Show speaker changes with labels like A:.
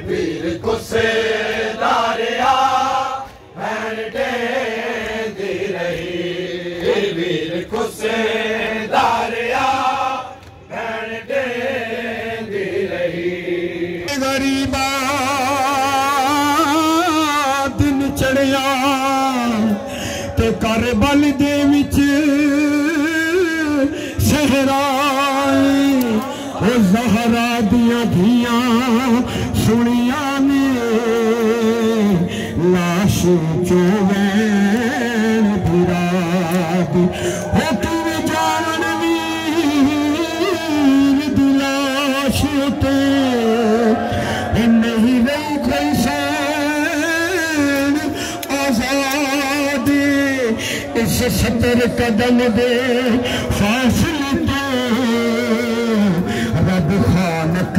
A: वीर गुस्से दारिया भैन टेंदी रही, वीर गुस्से दारिया भैन टेंदी रही।
B: गरीबा दिन चढ़िया ते करबल दे विच सहराए, ओ ज़हरा दियां धियां सुनिया ने लाश चोवैन भिरादी, हो तुम जान वीर दी लाश ते नहीं रही कोई सैन आजाद, इस 70 कदम दे फासले तो रब खानक